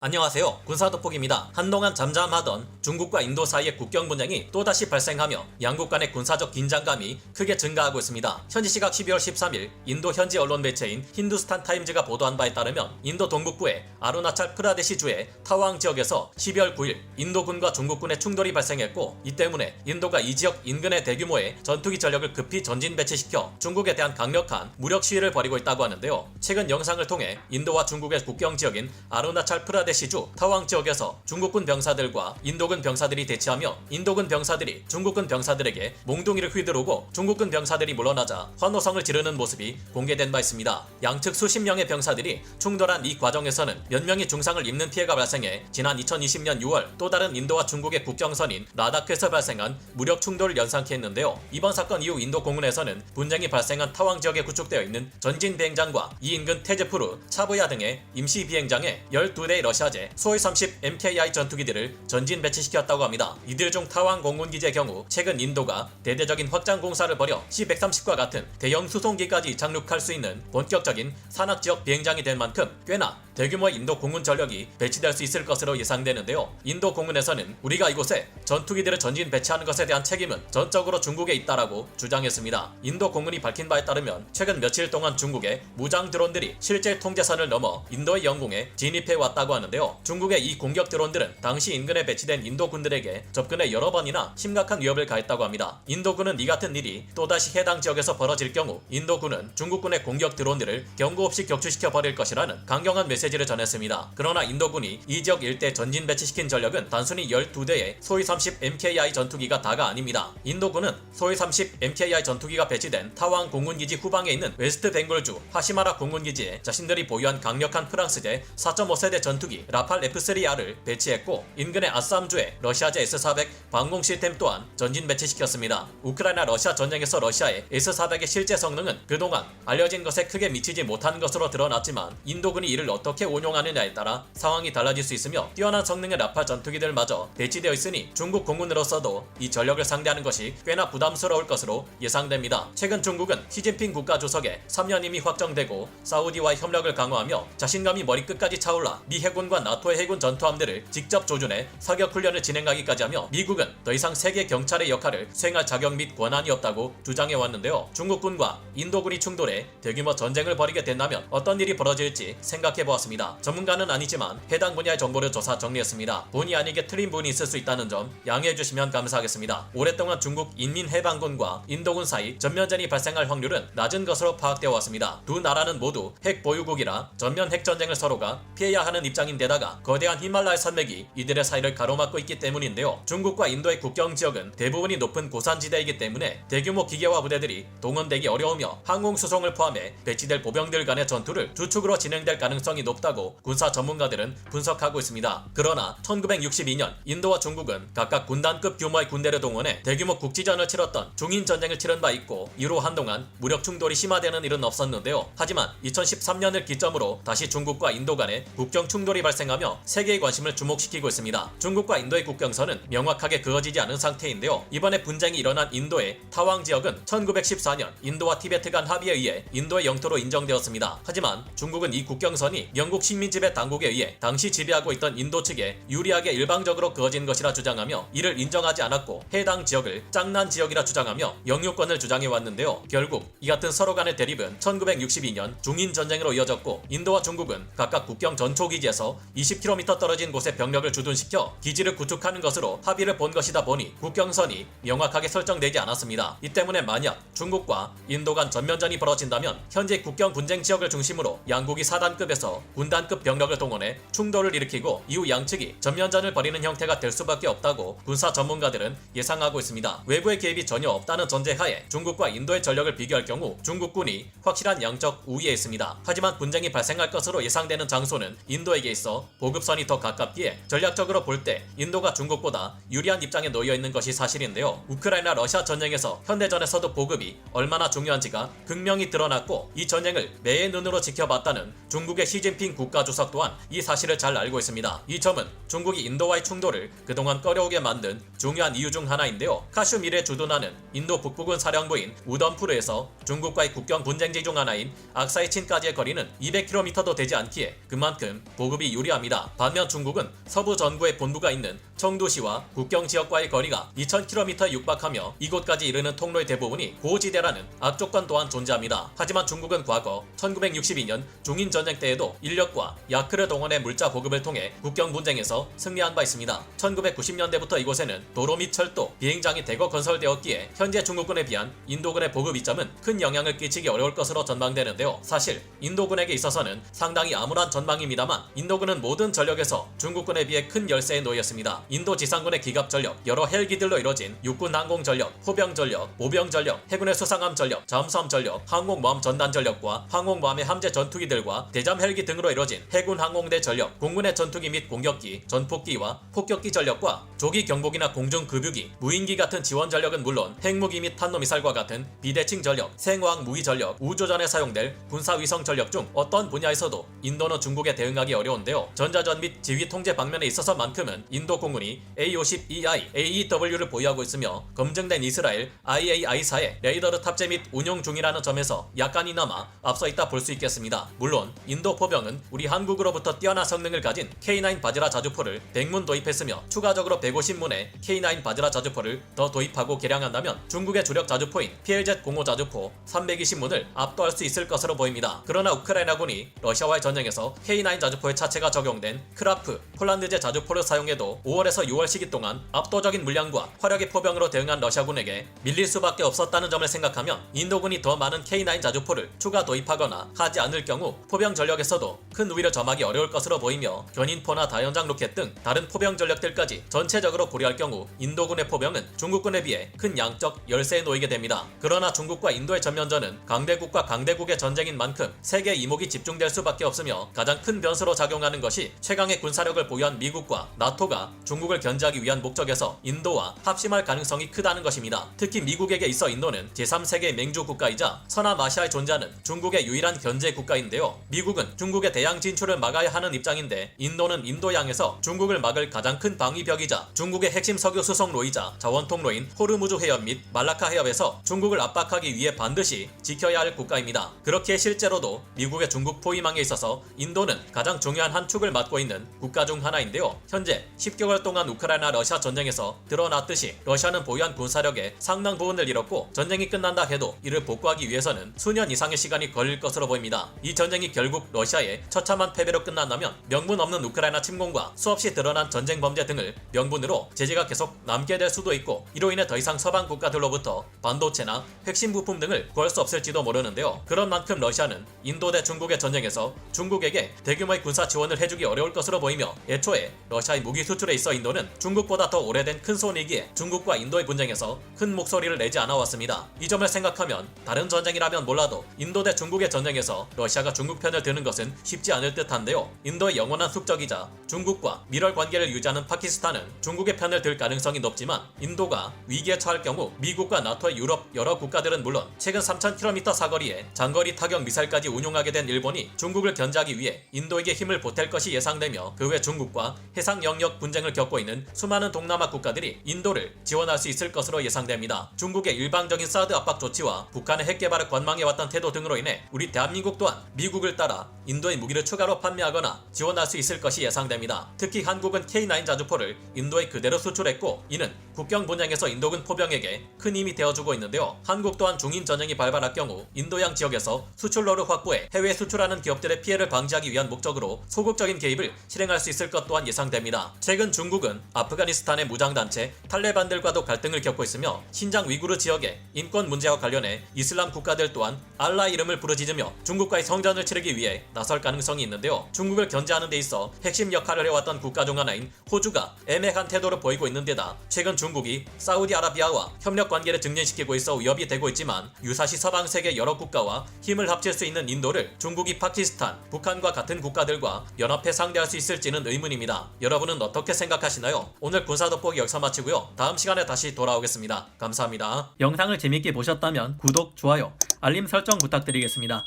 안녕하세요. 군사돋보기입니다. 한동안 잠잠하던 중국과 인도 사이의 국경 분쟁이 또다시 발생하며 양국 간의 군사적 긴장감이 크게 증가하고 있습니다. 현지 시각 12월 13일 인도 현지 언론 매체인 힌두스탄 타임즈가 보도한 바에 따르면 인도 동북부의 아루나찰 프라데시주의 타왕 지역에서 12월 9일 인도군과 중국군의 충돌이 발생했고, 이 때문에 인도가 이 지역 인근의 대규모의 전투기 전력을 급히 전진 배치시켜 중국에 대한 강력한 무력 시위를 벌이고 있다고 하는데요. 최근 영상을 통해 인도와 중국의 국경 지역인 아루나찰 프라데시주 타왕 지역에서 중국군 병사들과 인도군 병사들이 대치하며 인도군 병사들이 중국군 병사들에게 몽둥이를 휘두르고 중국군 병사들이 물러나자 환호성을 지르는 모습이 공개된 바 있습니다. 양측 수십 명의 병사들이 충돌한 이 과정에서는 몇 명이 중상을 입는 피해가 발생해 지난 2020년 6월 또 다른 인도와 중국의 국경선인 라다크에서 발생한 무력 충돌을 연상케 했는데요. 이번 사건 이후 인도 공군에서는 분쟁이 발생한 타왕 지역에 구축되어 있는 전진 비행장과 이 인근 테즈푸르, 차부야 등의 임시 비행장에 12대의 러시아제 소위 30 MKI 전투기들을 전진 배치시켰다고 합니다. 이들 중 타왕 공군기지의 경우 최근 인도가 대대적인 확장 공사를 벌여 C-130과 같은 대형 수송기까지 착륙할 수 있는 본격적인 산악지역 비행장이 된 만큼 꽤나 대규모의 인도 공군 전력이 배치될 수 있을 것으로 예상되는데요. 인도 공군에서는 우리가 이곳에 전투기들을 전진 배치하는 것에 대한 책임은 전적으로 중국에 있다라고 주장했습니다. 인도 공군이 밝힌 바에 따르면 최근 며칠 동안 중국의 무장 드론들이 실제 통제선을 넘어 인도의 영공에 진입해 왔다고 하는데요. 중국의 이 공격 드론들은 당시 인근에 배치된 인도 군들에게 접근해 여러 번이나 심각한 위협을 가했다고 합니다. 인도군은 이 같은 일이 또다시 해당 지역에서 벌어질 경우 인도군은 중국군의 공격 드론들을 경고 없이 격추시켜 버릴 것이라는 강경한 메시지를 전했습니다. 그러나 인도군이 이 지역 일대 전진 배치시킨 전력은 단순히 12대의 소위 30 MKI 전투기가 다가 아닙니다. 인도군은 소위 30 MKI 전투기가 배치된 타왕 공군기지 후방에 있는 웨스트 벵골주 하시마라 공군기지에 자신들이 보유한 강력한 프랑스제 4.5세대 전투기 라팔 F3R을 배치했고, 인근의 아쌈주의 러시아제 S400 방공 시스템 또한 전진 배치시켰습니다. 우크라이나 러시아 전쟁에서 러시아의 S400의 실제 성능은 그동안 알려진 것에 크게 미치지 못한 것으로 드러났지만 인도군이 이를 어떻게 운용하느냐에 따라 상황이 달라질 수 있으며 뛰어난 성능의 라팔 전투기들마저 배치되어 있으니 중국 공군으로서도 이 전력을 상대하는 것이 꽤나 부담스러울 것으로 예상됩니다. 최근 중국은 시진핑 국가주석의 3년임이 확정되고 사우디와의 협력을 강화하며 자신감이 머리끝까지 차올라 미 해군과 나토의 해군 전투함들을 직접 조준해 사격 훈련을 진행하기까지 하며 미국은 더 이상 세계 경찰의 역할을 수행할 자격 및 권한이 없다고 주장해 왔는데요. 중국군과 인도군이 충돌해 대규모 전쟁을 벌이게 된다면 어떤 일이 벌어질지 생각해 보았습니다. 전문가는 아니지만 해당 분야의 정보를 조사 정리했습니다. 본의 아니게 틀린 부분이 있을 수 있다는 점 양해해 주시면 감사하겠습니다. 오랫동안 중국 인민해방군과 인도군 사이 전면전이 발생할 확률은 낮은 것으로 파악되어 왔습니다. 두 나라는 모두 핵 보유국이라 전면 핵전쟁을 서로가 피해야 하는 입장인데다가 거대한 히말라야 산맥이 이들의 사이를 가로막고 있기 때문인데요. 중국과 인도의 국경 지역은 대부분이 높은 고산지대이기 때문에 대규모 기계화 부대들이 동원되기 어려우며 항공수송을 포함해 배치될 보병들 간의 전투를 주축으로 진행될 가능성이 높다고 군사 전문가들은 분석하고 있습니다. 그러나 1962년 인도와 중국은 각각 군단급 규모의 군대를 동원해 대규모 국지전을 치렀던 중인전쟁을 치른 바 있고, 이후 한동안 무력 충돌이 심화되는 일은 없었는데요. 하지만 2013년을 기점으로 다시 중국과 인도 간의 국경 충돌이 발생하며 세계의 관심을 주목시키고 있습니다. 중국과 인도의 국경선은 명확하게 그어지지 않은 상태인데요. 이번에 분쟁이 일어난 인도의 타왕 지역은 1914년 인도와 티베트 간 합의에 의해 인도의 영토로 인정되었습니다. 하지만 중국은 이 국경선이 영국 식민지배 당국에 의해 당시 지배하고 있던 인도 측에 유리하게 일방적으로 그어진 것이라 주장하며 이를 인정하지 않았고 해당 지역을 짱난 지역이라 주장하며 영유권을 주장해 왔는데요. 결국 이 같은 서로 간의 대립은 1962년 중인전쟁으로 이어졌고, 인도와 중국은 각각 국경 전초기지에서 20km 떨어진 곳에 병력을 주둔시켜 기지를 구축하는 것으로 합의를 본 것이다 보니 국경선이 명확하게 설정되지 않았습니다. 이 때문에 만약 중국과 인도 간 전면전이 벌어진다면 현재 국경 분쟁 지역을 중심으로 양국이 4단급에서 군단급 병력을 동원해 충돌을 일으키고 이후 양측이 전면전을 벌이는 형태가 될 수밖에 없다고 군사 전문가들은 예상하고 있습니다. 외부의 개입이 전혀 없다는 전제하에 중국과 인도의 전력을 비교할 경우 중국군이 확실한 양적 우위에 있습니다. 하지만 분쟁이 발생할 것으로 예상되는 장소는 인도에게 있어 보급선이 더 가깝기에 전략적으로 볼 때 인도가 중국보다 유리한 입장에 놓여 있는 것이 사실인데요. 우크라이나 러시아 전쟁에서 현대전에서도 보급이 얼마나 중요한지가 극명히 드러났고, 이 전쟁을 매의 눈으로 지켜봤다는 중국의 시진핑 국가주석 또한 이 사실을 잘 알고 있습니다. 이 점은 중국이 인도와의 충돌을 그동안 꺼려오게 만든 중요한 이유 중 하나인데요. 카슈미르에 주둔하는 인도 북부군 사령부인 우덤푸르에서 중국과의 국경 분쟁지 중 하나인 악사이친까지의 거리는 200km도 되지 않기에 그만큼 보급이 중국이 유리합니다. 반면 중국은 서부 전구에 본부가 있는 청두시와 국경 지역과의 거리가 2000km에 육박하며 이곳까지 이르는 통로의 대부분이 고지대라는 악조건 또한 존재합니다. 하지만 중국은 과거 1962년 중인전쟁 때에도 인력과 야크를 동원해 물자 보급을 통해 국경 분쟁에서 승리한 바 있습니다. 1990년대부터 이곳에는 도로 및 철도, 비행장이 대거 건설되었기에 현재 중국군에 비한 인도군의 보급 이점은 큰 영향을 끼치기 어려울 것으로 전망되는데요. 사실 인도군에게 있어서는 상당히 암울한 전망입니다만 인도군은 모든 전력에서 중국군에 비해 큰 열세에 놓였습니다. 인도 지상군의 기갑 전력, 여러 헬기들로 이뤄진 육군 항공 전력, 포병 전력, 모병 전력, 해군의 수상함 전력, 잠수함 전력, 항공모함 전단 전력과 항공모함의 함재 전투기들과 대잠 헬기 등으로 이뤄진 해군 항공대 전력, 공군의 전투기 및 공격기, 전폭기와 폭격기 전력과 조기 경보기나 공중 급유기, 무인기 같은 지원 전력은 물론 핵무기 및 탄도미사일과 같은 비대칭 전력, 생화학 무기 전력, 우주전에 사용될 군사위성 전력 중 어떤 분야에서도 인도는 중국에 대응하기 어려운데요. 전자전 및 지휘 통제 방면에 있어서만큼은 인도 공군이 A-52I, AEW를 보유하고 있으며 검증된 이스라엘 IAI사의 레이더를 탑재 및 운용 중이라는 점에서 약간이나마 앞서 있다 볼 수 있겠습니다. 물론 인도 포병은 우리 한국으로부터 뛰어난 성능을 가진 K9 바즈라 자주포를 100문 도입했으며 추가적으로 150문의 K9 바즈라 자주포를 더 도입하고 개량한다면 중국의 주력 자주포인 PLZ-05 자주포 320문을 압도할 수 있을 것으로 보입니다. 그러나 우크라이나군이 러시아와의 전쟁에서 K9 자주포의 차체가 적용된 크라프, 폴란드제 자주포를 사용해도 5월에서 6월 시기 동안 압도적인 물량과 화력의 포병으로 대응한 러시아군에게 밀릴 수밖에 없었다는 점을 생각하면 인도군이 더 많은 K9 자주포를 추가 도입하거나 하지 않을 경우 포병 전력에서도 큰 우위를 점하기 어려울 것으로 보이며 견인포나 다연장 로켓 등 다른 포병 전력들까지 전체적으로 고려할 경우 인도군의 포병은 중국군에 비해 큰 양적 열세에 놓이게 됩니다. 그러나 중국과 인도의 전면전은 강대국과 강대국의 전쟁인 만큼 세계 이목이 집중될 수밖에 없으며 가장 큰 변수로 작용하는 것이 최강의 군사력을 보유한 미국과 나토가 중국을 견제하기 위한 목적에서 인도와 합심할 가능성이 크다는 것입니다. 특히 미국에게 있어 인도는 제3세계 맹주 국가이자 서남아시아에 존재하는 중국의 유일한 견제 국가인데요. 미국은 중국의 대양 진출을 막아야 하는 입장인데 인도는 인도양에서 중국을 막을 가장 큰 방위벽이자 중국의 핵심 석유 수송로이자 자원통로인 호르무즈 해협 및 말라카 해협에서 중국을 압박하기 위해 반드시 지켜야 할 국가입니다. 그렇기에 실제로도 미국의 중국 포위망에 있어서 인도는 가장 중요한 한 축을 맡고 있는 국가 중 하나인데요. 현재 10개월 동안 우크라이나 러시아 전쟁에서 드러났듯이 러시아는 보유한 군사력의 상당 부분을 잃었고 전쟁이 끝난다 해도 이를 복구하기 위해서는 수년 이상의 시간이 걸릴 것으로 보입니다. 이 전쟁이 결국 러시아의 처참한 패배로 끝난다면 명분 없는 우크라이나 침공과 수없이 드러난 전쟁 범죄 등을 명분으로 제재가 계속 남게 될 수도 있고 이로 인해 더 이상 서방 국가들로부터 반도체나 핵심 부품 등을 구할 수 없을지도 모르는데요. 그런 만큼 러시아는 인도 대 중국의 전쟁에서 중국에게 대규모의 군사 지원을 해주기 어려울 것으로 보이며 애초에 러시아의 무기 수출에 있어 인도는 중국보다 더 오래된 큰 손이기에 중국과 인도의 분쟁에서 큰 목소리를 내지 않아 왔습니다. 이 점을 생각하면 다른 전쟁이라면 몰라도 인도 대 중국의 전쟁에서 러시아가 중국 편을 드는 것은 쉽지 않을 듯한데요. 인도의 영원한 숙적이자 중국과 밀월 관계를 유지하는 파키스탄은 중국의 편을 들 가능성이 높지만 인도가 위기에 처할 경우 미국과 나토의 유럽 여러 국가들은 물론 최근 3000km 사거리에 장거리 타격 미사일까지 운용하게 된 일본이 중국을 견제하기 위해 인도에게 힘을 보탤 것이 예상되며 그 외 중국과 해상 영역 분쟁을 겪고 있는 수많은 동남아 국가들이 인도를 지원할 수 있을 것으로 예상됩니다. 중국의 일방적인 사드 압박 조치와 북한의 핵 개발을 관망해왔던 태도 등으로 인해 우리 대한민국 또한 미국을 따라 인도의 무기를 추가로 판매하거나 지원할 수 있을 것이 예상됩니다. 특히 한국은 K9 자주포를 인도에 그대로 수출했고 이는 국경 분쟁에서 인도군 포병에게 큰 힘이 되어주고 있는데요. 한국 또한 중인 전쟁이 발발할 경우 인도양 지역에서 수출로를 확보해 해외 수출하는 기업들의 피해를 방지하기 위한 목적으로 소극적인 개입을 실행할 수 있을 것 또한 예상됩니다. 최근 중국은 아프가니스탄의 무장단체 탈레반들과도 갈등을 겪고 있으며 신장 위구르 지역의 인권 문제와 관련해 이슬람 국가들 또한 알라 이름을 부르짖으며 중국과의 성전을 치르기 위해 나설 가능성이 있는데요. 중국을 견제하는 데 있어 핵심 역할을 해왔던 국가 중 하나인 호주가 애매한 태도를 보이고 있는 데다 최근 중국이 사우디아라비아와 협력 관계를 증진시키고 있어 위협이 되고 있지만 유사시 서방 세계 여러 국가와 힘을 합칠 수 있는 인도를 중국이 파키스탄, 북한과 같은 국가들과 연합해 상대할 수 있을지는 의문입니다. 여러분은 어떻게 생각하시나요? 오늘 군사 돋보기 여기서 마치고요. 다음 시간에 다시 돌아오겠습니다. 감사합니다. 영상을 재밌게 보셨다면 구독, 좋아요, 알림 설정 부탁드리겠습니다.